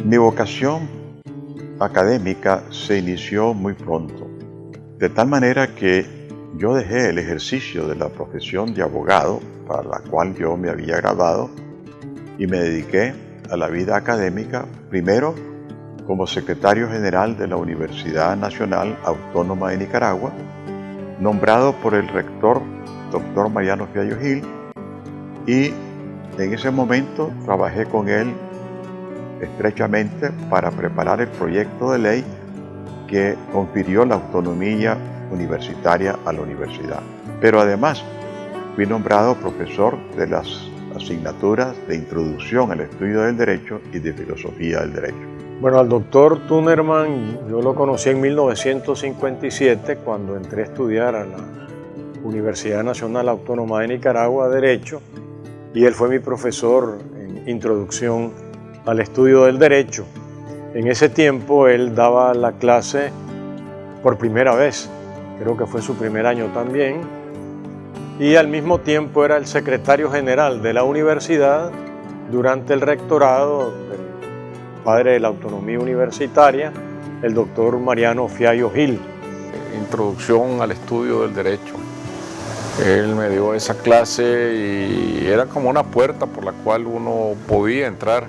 Mi vocación académica se inició muy pronto, de tal manera que yo dejé el ejercicio de la profesión de abogado, para la cual yo me había graduado, y me dediqué a la vida académica, primero como secretario general de la Universidad Nacional Autónoma de Nicaragua, nombrado por el rector, doctor Mariano Fiallo Gil, y en ese momento trabajé con él estrechamente para preparar el proyecto de ley que confirió la autonomía universitaria a la universidad. Pero además fui nombrado profesor de las asignaturas de Introducción al Estudio del Derecho y de Filosofía del Derecho. Bueno, al doctor Tunerman yo lo conocí en 1957 cuando entré a estudiar a la Universidad Nacional Autónoma de Nicaragua Derecho, y él fue mi profesor en Introducción al Estudio del Derecho. En ese tiempo él daba la clase por primera vez, creo que fue su primer año también, y al mismo tiempo era el secretario general de la universidad durante el rectorado del padre de la autonomía universitaria, el doctor Mariano Fiallo Gil. Introducción al Estudio del Derecho. Él me dio esa clase y era como una puerta por la cual uno podía entrar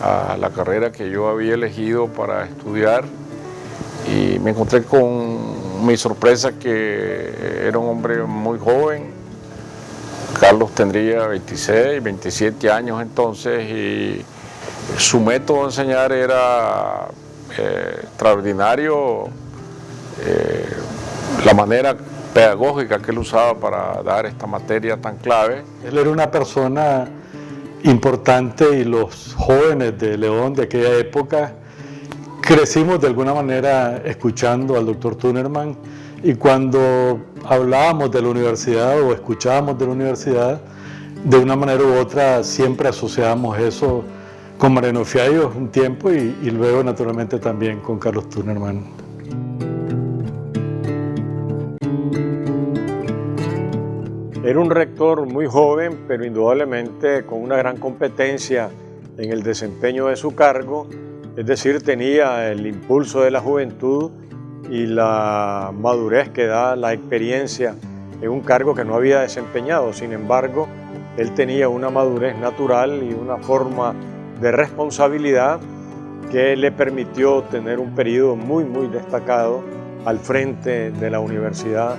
a la carrera que yo había elegido para estudiar, y me encontré con mi sorpresa que era un hombre muy joven. Carlos tendría 26, 27 años entonces, y su método de enseñar era extraordinario, la manera pedagógica que él usaba para dar esta materia tan clave. Él era una persona importante y los jóvenes de León de aquella época crecimos de alguna manera escuchando al doctor Tunerman, y cuando hablábamos de la universidad o escuchábamos de la universidad, de una manera u otra siempre asociábamos eso con Mariano Fiallo un tiempo y luego naturalmente también con Carlos Tunerman. Era un rector muy joven, pero indudablemente con una gran competencia en el desempeño de su cargo, es decir, tenía el impulso de la juventud y la madurez que da la experiencia en un cargo que no había desempeñado. Sin embargo, él tenía una madurez natural y una forma de responsabilidad que le permitió tener un periodo muy destacado al frente de la Universidad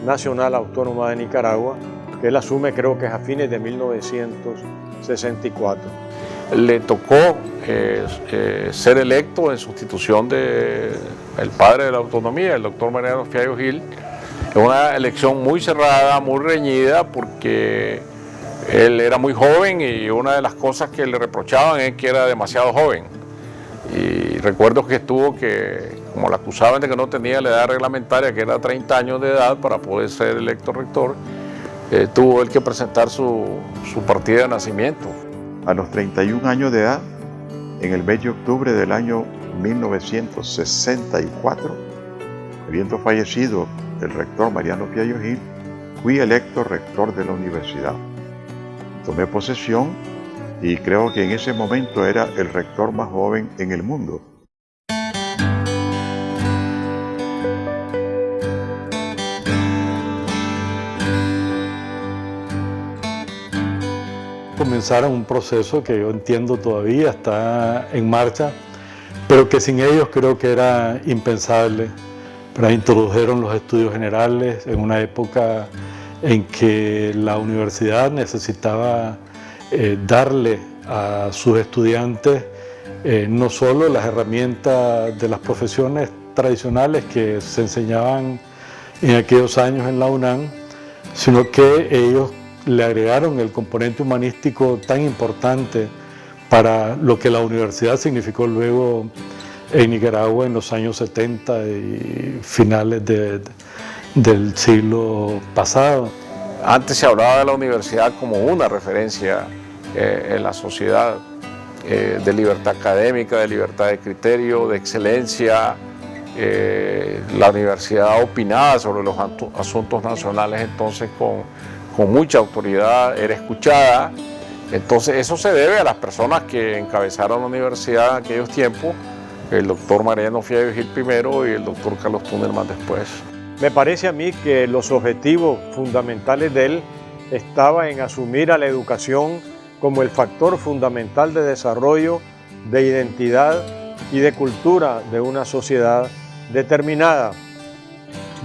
Nacional Autónoma de Nicaragua, que él asume creo que es a fines de 1964. Le tocó ser electo en sustitución del padre de la autonomía, el doctor Mariano Fiallo Gil. Una elección muy cerrada, muy reñida, porque él era muy joven y una de las cosas que le reprochaban es que era demasiado joven. Y recuerdo que como le acusaban de que no tenía la edad reglamentaria, que era 30 años de edad para poder ser electo rector, tuvo él que presentar su partida de nacimiento. A los 31 años de edad, en el mes de octubre del año 1964, habiendo fallecido el rector Mariano Fiallo Gil, fui electo rector de la universidad. Tomé posesión y creo que en ese momento era el rector más joven en el mundo. Comenzaron un proceso que yo entiendo todavía está en marcha, pero que sin ellos creo que era impensable. Pero introdujeron los estudios generales en una época en que la universidad necesitaba darle a sus estudiantes no solo las herramientas de las profesiones tradicionales que se enseñaban en aquellos años en la UNAM, sino que ellos le agregaron el componente humanístico tan importante para lo que la universidad significó luego en Nicaragua en los años 70 y finales del siglo pasado. Antes se hablaba de la universidad como una referencia en la sociedad, de libertad académica, de libertad de criterio, de excelencia. La universidad opinaba sobre los asuntos nacionales entonces con mucha autoridad, era escuchada, Entonces eso se debe a las personas que encabezaron la universidad en aquellos tiempos, el doctor Mariano Fiallo Gil primero y el doctor Carlos Tunerman después. Me parece a mí que los objetivos fundamentales de él estaban en asumir a la educación como el factor fundamental de desarrollo, de identidad y de cultura de una sociedad determinada,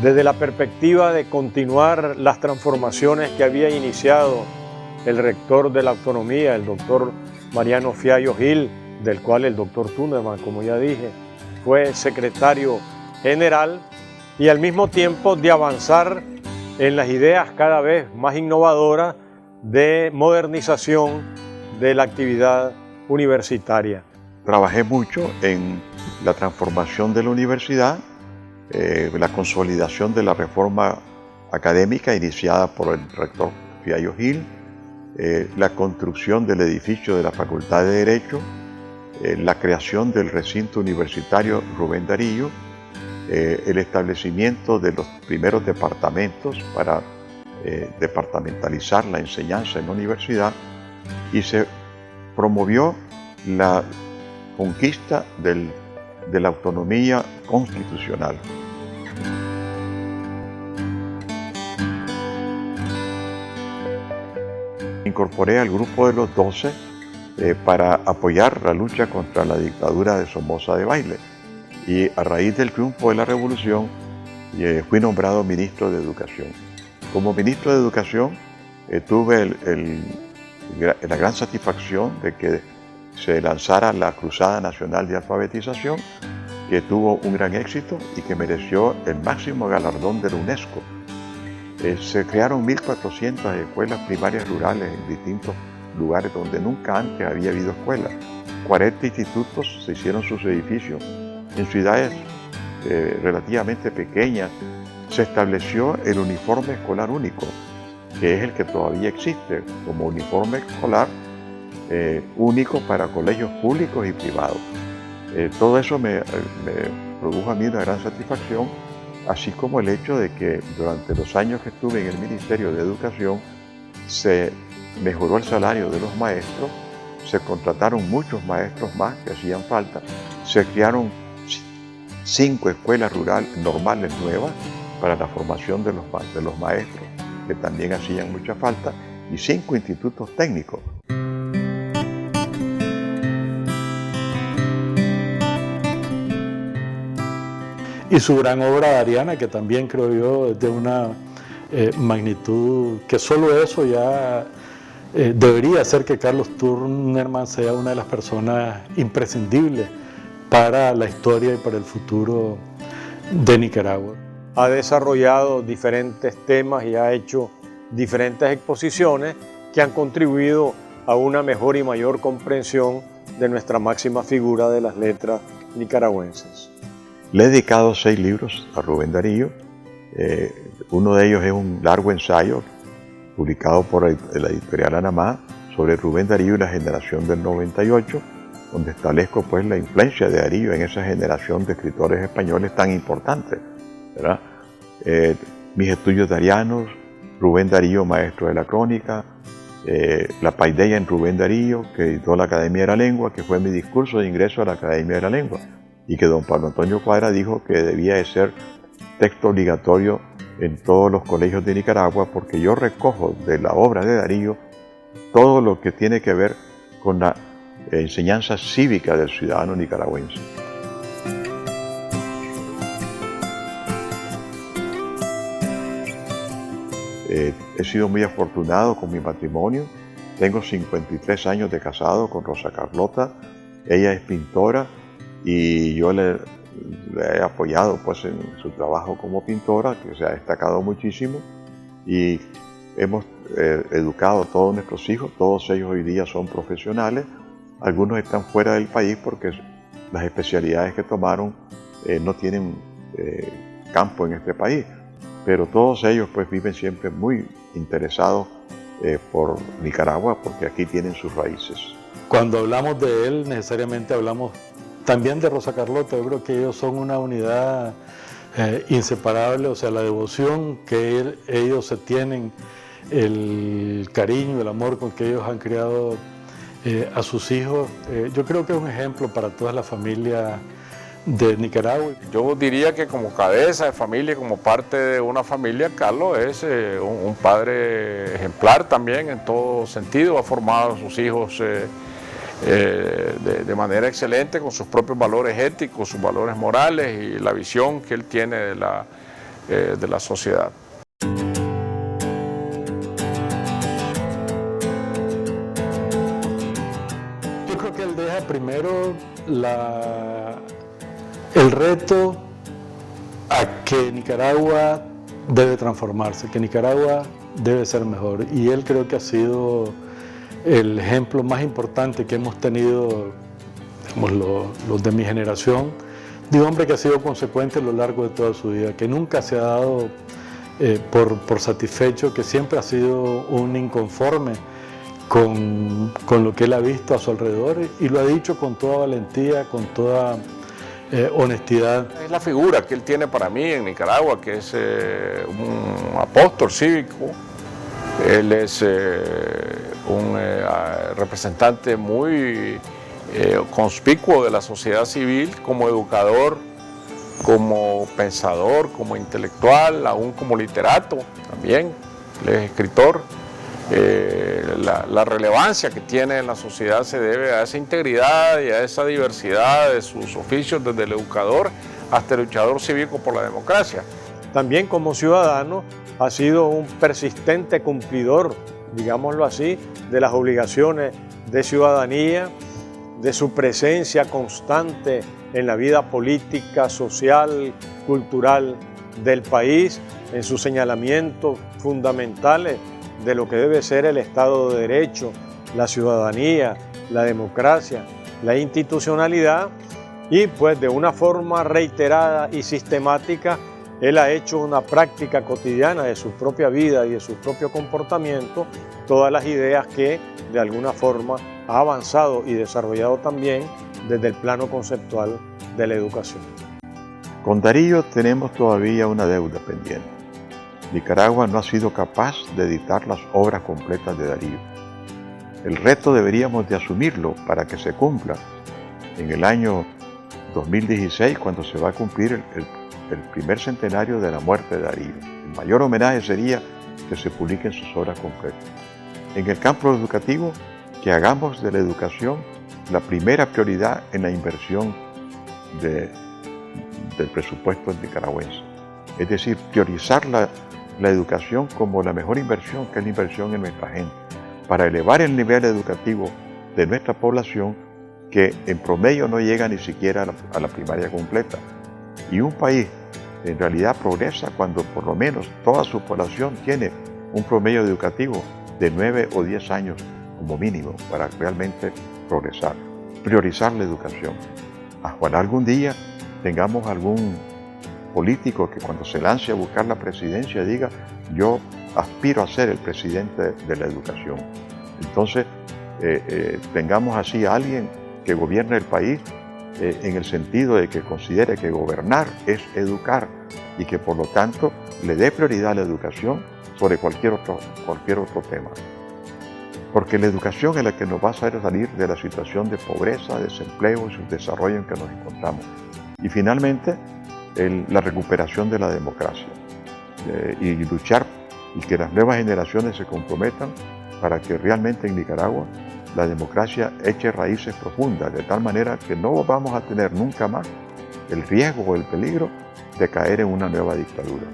desde la perspectiva de continuar las transformaciones que había iniciado el rector de la autonomía, el doctor Mariano Fiallo Gil, del cual el doctor Tunerman, como ya dije, fue secretario general, y al mismo tiempo de avanzar en las ideas cada vez más innovadoras de modernización de la actividad universitaria. Trabajé mucho en la transformación de la universidad, la consolidación de la reforma académica iniciada por el rector Fiallo Gil, la construcción del edificio de la Facultad de Derecho, la creación del recinto universitario Rubén Darío, el establecimiento de los primeros departamentos para departamentalizar la enseñanza en la universidad, y se promovió la conquista de la autonomía constitucional. Incorporé al grupo de los 12 para apoyar la lucha contra la dictadura de Somoza Debayle, y a raíz del triunfo de la revolución fui nombrado ministro de Educación. Como ministro de Educación tuve la gran satisfacción de que se lanzara la Cruzada Nacional de Alfabetización, que tuvo un gran éxito y que mereció el máximo galardón de la UNESCO. Se crearon 1.400 escuelas primarias rurales en distintos lugares donde nunca antes había habido escuelas. 40 institutos se hicieron sus edificios. En ciudades relativamente pequeñas se estableció el uniforme escolar único, que es el que todavía existe como uniforme escolar único para colegios públicos y privados. Todo eso me produjo a mí una gran satisfacción, así como el hecho de que durante los años que estuve en el Ministerio de Educación se mejoró el salario de los maestros, se contrataron muchos maestros más que hacían falta, se crearon 5 escuelas rurales normales nuevas para la formación de los maestros, que también hacían mucha falta, y 5 institutos técnicos. Y su gran obra Ariana, que también creo yo es de una magnitud que solo eso ya debería hacer que Carlos Tunerman sea una de las personas imprescindibles para la historia y para el futuro de Nicaragua. Ha desarrollado diferentes temas y ha hecho diferentes exposiciones que han contribuido a una mejor y mayor comprensión de nuestra máxima figura de las letras nicaragüenses. Le he dedicado 6 libros a Rubén Darío. Uno de ellos es un largo ensayo publicado por la editorial Anamá sobre Rubén Darío y la generación del 98, donde establezco pues la influencia de Darío en esa generación de escritores españoles tan importantes, ¿verdad? Mis estudios darianos, Rubén Darío, maestro de la crónica, la paideia en Rubén Darío, que editó la Academia de la Lengua, que fue mi discurso de ingreso a la Academia de la Lengua, y que don Pablo Antonio Cuadra dijo que debía de ser texto obligatorio en todos los colegios de Nicaragua, porque yo recojo de la obra de Darío todo lo que tiene que ver con la enseñanza cívica del ciudadano nicaragüense. He sido muy afortunado con mi matrimonio. Tengo 53 años de casado con Rosa Carlota. Ella es pintora y yo le he apoyado pues en su trabajo como pintora, que se ha destacado muchísimo, y hemos educado a todos nuestros hijos. Todos ellos hoy día son profesionales. Algunos están fuera del país porque las especialidades que tomaron no tienen campo en este país, pero todos ellos pues viven siempre muy interesados por Nicaragua, porque aquí tienen sus raíces. Cuando hablamos de él, necesariamente hablamos también de Rosa Carlota. Yo creo que ellos son una unidad inseparable, o sea, la devoción que ellos se tienen el cariño, el amor con que ellos han criado a sus hijos. Yo creo que es un ejemplo para toda la familia de Nicaragua. Yo diría que como cabeza de familia, como parte de una familia, Carlos es un padre ejemplar también en todo sentido. Ha formado a sus hijos de manera excelente, con sus propios valores éticos, sus valores morales y la visión que él tiene de la sociedad. Yo creo que él deja primero el reto a que Nicaragua debe transformarse, que Nicaragua debe ser mejor. Y él creo que ha sido el ejemplo más importante que hemos tenido, digamos, los de mi generación, de un hombre que ha sido consecuente a lo largo de toda su vida, que nunca se ha dado por satisfecho, que siempre ha sido un inconforme con lo que él ha visto a su alrededor y lo ha dicho con toda valentía, con toda honestidad. Es la figura que él tiene para mí en Nicaragua, que es un apóstol cívico. Él es un representante muy conspicuo de la sociedad civil, como educador, como pensador, como intelectual, aún como literato también. Él es escritor. La relevancia que tiene en la sociedad se debe a esa integridad y a esa diversidad de sus oficios, desde el educador hasta el luchador cívico por la democracia. También como ciudadano ha sido un persistente cumplidor, digámoslo así, de las obligaciones de ciudadanía, de su presencia constante en la vida política, social, cultural del país, en sus señalamientos fundamentales de lo que debe ser el Estado de Derecho, la ciudadanía, la democracia, la institucionalidad, y pues de una forma reiterada y sistemática él ha hecho una práctica cotidiana de su propia vida y de su propio comportamiento, todas las ideas que de alguna forma ha avanzado y desarrollado también desde el plano conceptual de la educación. Con Darío tenemos todavía una deuda pendiente. Nicaragua no ha sido capaz de editar las obras completas de Darío. El reto deberíamos de asumirlo para que se cumpla. En el año 2016, cuando se va a cumplir el primer centenario de la muerte de Darío, el mayor homenaje sería que se publiquen sus obras completas. En el campo educativo, que hagamos de la educación la primera prioridad en la inversión del presupuesto nicaragüense. Es decir, priorizar la educación como la mejor inversión, que es la inversión en nuestra gente, para elevar el nivel educativo de nuestra población, que en promedio no llega ni siquiera a la primaria completa. Y un país en realidad progresa cuando por lo menos toda su población tiene un promedio educativo de 9 o 10 años como mínimo para realmente progresar. Priorizar la educación. Ojalá algún día tengamos algún político que cuando se lance a buscar la presidencia diga: yo aspiro a ser el presidente de la educación. Entonces tengamos así a alguien que gobierne el país en el sentido de que considere que gobernar es educar y que por lo tanto le dé prioridad a la educación sobre cualquier otro tema. Porque la educación es la que nos va a hacer salir de la situación de pobreza, desempleo y subdesarrollo en que nos encontramos. Y finalmente, la recuperación de la democracia y luchar y que las nuevas generaciones se comprometan para que realmente en Nicaragua la democracia eche raíces profundas, de tal manera que no vamos a tener nunca más el riesgo o el peligro de caer en una nueva dictadura.